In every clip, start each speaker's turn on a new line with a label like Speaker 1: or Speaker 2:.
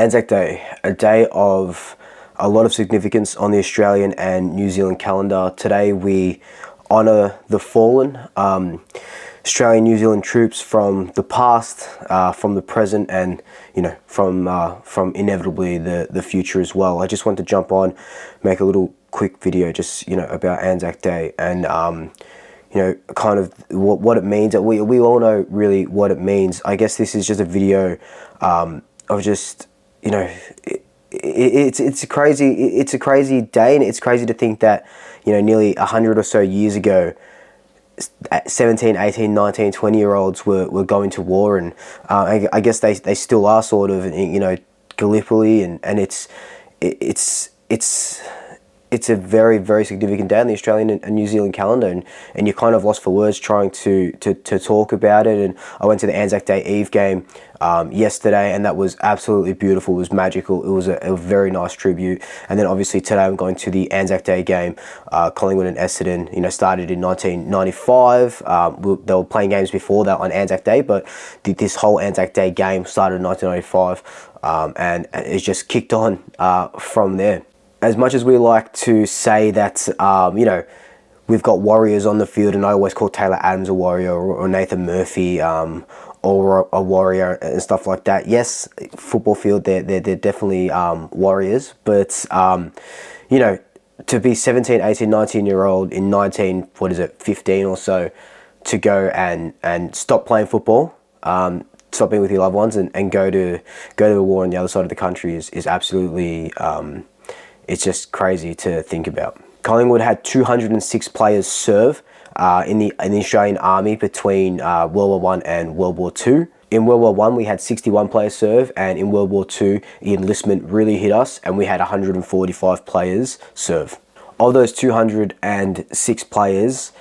Speaker 1: Anzac Day, a day of a lot of significance on the Australian and New Zealand calendar. Today we honour the fallen Australian New Zealand troops from the past, from the present, and from inevitably the future as well. I just want to jump on, make a little quick video just about Anzac Day and kind of what it means. We all know really what it means. I guess this is just a video of just it's a crazy day, and it's crazy to think that nearly 100 or so years ago 17, 18, 19, 20-year-olds were going to war, and I guess they still are sort of Gallipoli, and it's a very, very significant day on the Australian and New Zealand calendar, and you're kind of lost for words trying to talk about it. And I went to the Anzac Day Eve game yesterday, and that was absolutely beautiful. It was magical. It was a very nice tribute. And then obviously today I'm going to the Anzac Day game. Collingwood and Essendon, started in 1995. They were playing games before that on Anzac Day, but this whole Anzac Day game started in 1995, and it's just kicked on from there. As much as we like to say that, we've got warriors on the field, and I always call Taylor Adams a warrior, or Nathan Murphy or a warrior and stuff like that. Yes, football field, they're definitely warriors, but, to be 17, 18, 19-year-old in 15 or so, to go and stop playing football, stop being with your loved ones, and go to a war on the other side of the country is absolutely... it's just crazy to think about. Collingwood had 206 players serve in the Australian Army between World War I and World War II. In World War I, we had 61 players serve, and in World War II, the enlistment really hit us, and we had 145 players serve. Of those 206 players,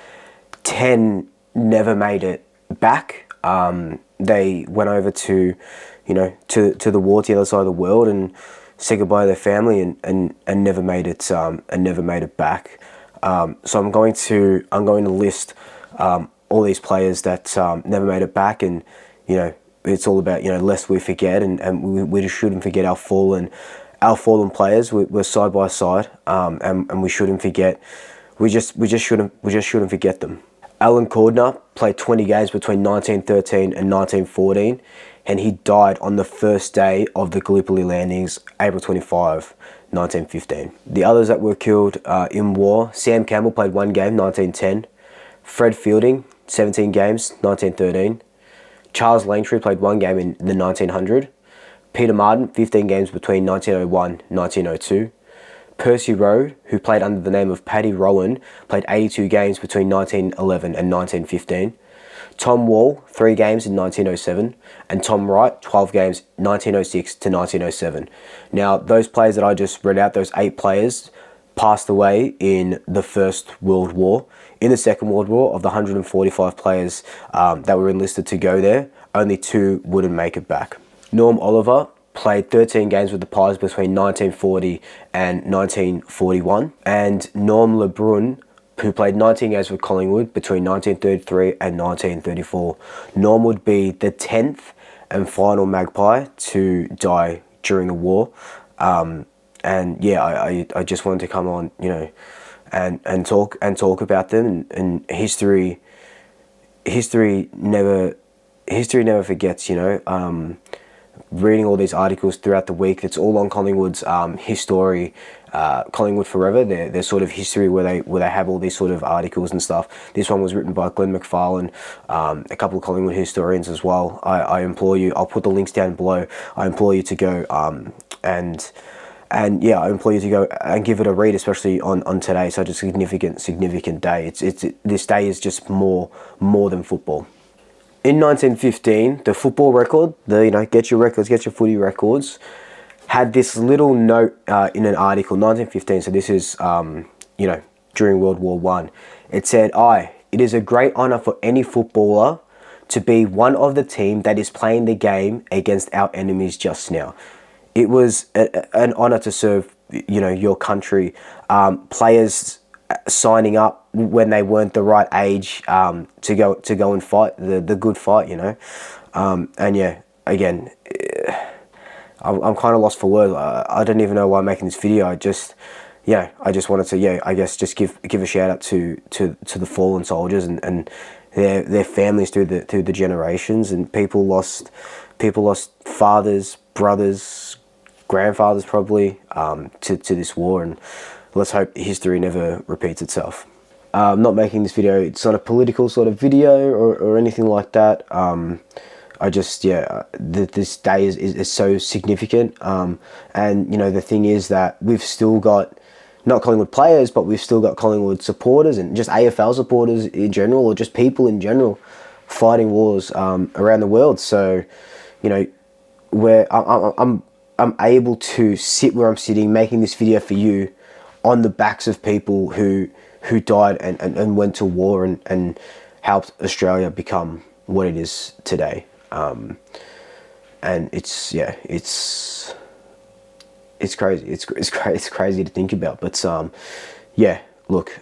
Speaker 1: 10 never made it back. They went over to the war, to the other side of the world, and said goodbye to their family, and never made it back. So I'm going to list all these players that never made it back, and it's all about lest we forget, and we just shouldn't forget our fallen players. We're side by side, and we shouldn't forget. We just shouldn't forget them. Alan Cordner played 20 games between 1913 and 1914. And he died on the first day of the Gallipoli landings, April 25, 1915. The others that were killed in war: Sam Campbell played 1 game, 1910. Fred Fielding, 17 games, 1913. Charles Langtry played 1 game in the 1900. Peter Martin, 15 games between 1901 and 1902. Percy Rowe, who played under the name of Paddy Rowan, played 82 games between 1911 and 1915. Tom Wall, 3 games in 1907, and Tom Wright, 12 games, 1906 to 1907. Now, those players that I just read out, those 8 players, passed away in the First World War. In the Second World War, of the 145 players that were enlisted to go there, only 2 wouldn't make it back. Norm Oliver played 13 games with the Pies between 1940 and 1941, and Norm LeBrun, who played 19 games with Collingwood between 1933 and 1934. Norm would be the 10th and final Magpie to die during the war. And yeah, I just wanted to come on, and talk about them. And history never forgets. Reading all these articles throughout the week, it's all on Collingwood's history. Collingwood Forever, their sort of history, where they have all these sort of articles and stuff. This one was written by Glenn McFarlane, a couple of Collingwood historians as well. I implore you, I'll put the links down below. I implore you to go and I implore you to go and give it a read, especially on today, such a significant day. This day is just more than football. In 1915, the football record, get your records, get your footy records, had this little note in an article, 1915, so this is, during World War I. It said, it is a great honour for any footballer to be one of the team that is playing the game against our enemies just now. It was an honour to serve, your country. Players signing up when they weren't the right age to go and fight the good fight, and yeah, again, I'm kind of lost for words. I don't even know why I'm making this video. I just wanted to, I guess just give a shout out to the fallen soldiers and their families through the generations, and people lost fathers, brothers, grandfathers probably, to this war, and let's hope history never repeats itself. I'm not making this video, it's not a political sort of video or anything like that. I just, this day is so significant. And, the thing is that we've still got, not Collingwood players, but we've still got Collingwood supporters and just AFL supporters in general, or just people in general, fighting wars around the world. So, where I'm able to sit where I'm sitting, making this video for you, on the backs of people who died and went to war and helped Australia become what it is today. And it's crazy. It's crazy to think about. But look,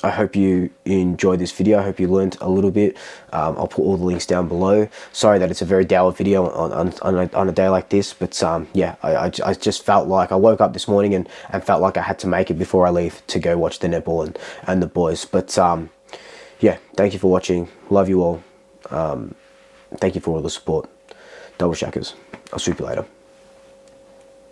Speaker 1: I hope you enjoyed this video. I hope you learned a little bit. I'll put all the links down below. Sorry that it's a very dour video on a day like this, but I just felt like I woke up this morning and felt like I had to make it before I leave to go watch the netball and the boys. But thank you for watching. Love you all. Thank you for all the support. Double shackers. I'll swoop you later.